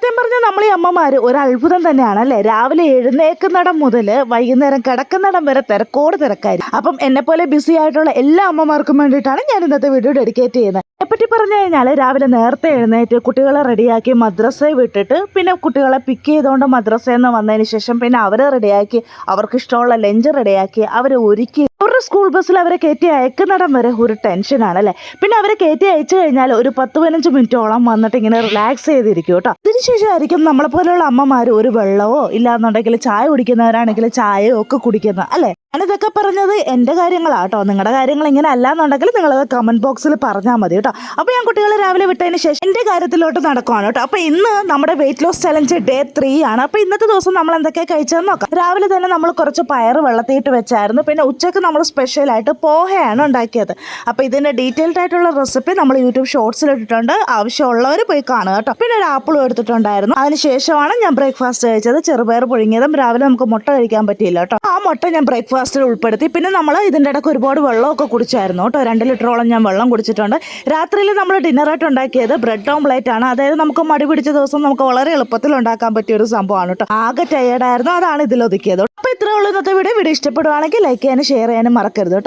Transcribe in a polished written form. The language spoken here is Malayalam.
സത്യം പറഞ്ഞാൽ നമ്മൾ ഈ അമ്മമാർ ഒരു അത്ഭുതം തന്നെയാണ് അല്ലേ. രാവിലെ എഴുന്നേക്കുന്നിടം മുതൽ വൈകുന്നേരം കിടക്കുന്നിടം വരെ തിരക്കോട് തിരക്കായിരിക്കും. അപ്പം എന്നെ പോലെ ബിസി ആയിട്ടുള്ള എല്ലാ അമ്മമാർക്കും വേണ്ടിയിട്ടാണ് ഞാൻ ഇന്നത്തെ വീഡിയോ ഡെഡിക്കേറ്റ് ചെയ്യുന്നത്. അതിനെപ്പറ്റി പറഞ്ഞു കഴിഞ്ഞാൽ രാവിലെ നേരത്തെ എഴുന്നേറ്റ് കുട്ടികളെ റെഡിയാക്കി മദ്രസയിൽ വിട്ടിട്ട് പിന്നെ കുട്ടികളെ പിക്ക് ചെയ്തുകൊണ്ട് മദ്രസയിൽ നിന്ന് വന്നതിന് ശേഷം പിന്നെ അവരെ റെഡിയാക്കി അവർക്ക് ഇഷ്ടമുള്ള ലഞ്ച് റെഡിയാക്കി അവരെ ഒരുക്കി അവരുടെ സ്കൂൾ ബസ്സിൽ അവരെ കയറ്റി അയക്കുന്നിടം വരെ ഒരു ടെൻഷനാണ് അല്ലേ. പിന്നെ അവരെ കയറ്റി അയച്ചു കഴിഞ്ഞാൽ ഒരു 10-15 മിനിറ്റോളം വന്നിട്ട് ഇങ്ങനെ റിലാക്സ് ചെയ്തിരിക്കും കേട്ടോ. അതിനുശേഷമായിരിക്കും നമ്മളെപ്പോലെയുള്ള അമ്മമാർ ഒരു വെള്ളമോ ഇല്ലാന്നുണ്ടെങ്കിൽ ചായ കുടിക്കുന്നവരാണെങ്കിൽ ചായയോ ഒക്കെ കുടിക്കുന്നത് അല്ലേ. ഞാനിതൊക്കെ പറഞ്ഞത് എൻ്റെ കാര്യങ്ങളാട്ടോ. നിങ്ങളുടെ കാര്യങ്ങൾ ഇങ്ങനെ അല്ലാന്നുണ്ടെങ്കിൽ നിങ്ങളത് കമൻറ്റ് ബോക്സിൽ പറഞ്ഞാൽ മതി കേട്ടോ. അപ്പോൾ ഞാൻ കുട്ടികളെ രാവിലെ വിട്ടതിന് ശേഷം എൻ്റെ കാര്യത്തിലോട്ട് നടക്കുവാണ് കേട്ടോ. അപ്പോൾ ഇന്ന് നമ്മുടെ വെയിറ്റ് ലോസ് ചലഞ്ച് ഡേ 3 ആണ്. അപ്പോൾ ഇന്നത്തെ ദിവസം നമ്മൾ എന്തൊക്കെ കഴിച്ചതെന്ന് നോക്കാം. രാവിലെ തന്നെ നമ്മൾ കുറച്ച് പയർ വെള്ളത്തിയിട്ട് വെച്ചായിരുന്നു. പിന്നെ ഉച്ചയ്ക്ക് നമ്മൾ സ്പെഷ്യലായിട്ട് പോഹയാണ് ഉണ്ടാക്കിയത്. അപ്പോൾ ഇതിൻ്റെ ഡീറ്റെയിൽഡ് ആയിട്ടുള്ള റെസിപ്പി നമ്മൾ യൂട്യൂബ് ഷോർട്സിൽ ഇട്ടിട്ടുണ്ട്. ആവശ്യമുള്ളവർ പോയി കാണുക കേട്ടോ. പിന്നെ ഒരു ആപ്പിളും എടുത്തിട്ടുണ്ടായിരുന്നു. അതിനുശേഷമാണ് ഞാൻ ബ്രേക്ക്ഫാസ്റ്റ് കഴിച്ചത്. ചെറുപയർ പുഴുങ്ങിയതും. രാവിലെ നമുക്ക് മുട്ട കഴിക്കാൻ പറ്റിയില്ല കേട്ടോ. ആ മുട്ട ഞാൻ ബ്രേക്ക്ഫാസ്റ്റിൽ ഉൾപ്പെടുത്തി. പിന്നെ നമ്മൾ ഇതിൻ്റെ ഇടയ്ക്ക് ഒരുപാട് വെള്ളമൊക്കെ കുടിച്ചായിരുന്നു കേട്ടോ. 2 ലിറ്ററോളം ഞാൻ വെള്ളം കുടിച്ചിട്ടുണ്ട്. രാത്രിയിൽ നമ്മൾ ഡിന്നറായിട്ട് ഉണ്ടാക്കിയത് ബ്രെഡ് ഓംപ്ലേറ്റ് ആണ്. അതായത് നമുക്ക് മടി പിടിച്ച ദിവസം നമുക്ക് വളരെ എളുപ്പത്തിൽ ഉണ്ടാക്കാൻ പറ്റിയ ഒരു സംഭവമാണ് കേട്ടോ. ആകെ ടയേർഡായിരുന്നു, അതാണ് ഇതിൽ ഒതുക്കിയത്. അപ്പോൾ ഇത്രയേ ഉള്ളൂ ഇന്നത്തെ വീഡിയോ. ഇഷ്ടപ്പെടുവാണെങ്കിൽ ലൈക്ക് ചെയ്യാനും ഷെയർ ചെയ്യാനും മറക്കരുത് കേട്ടോ.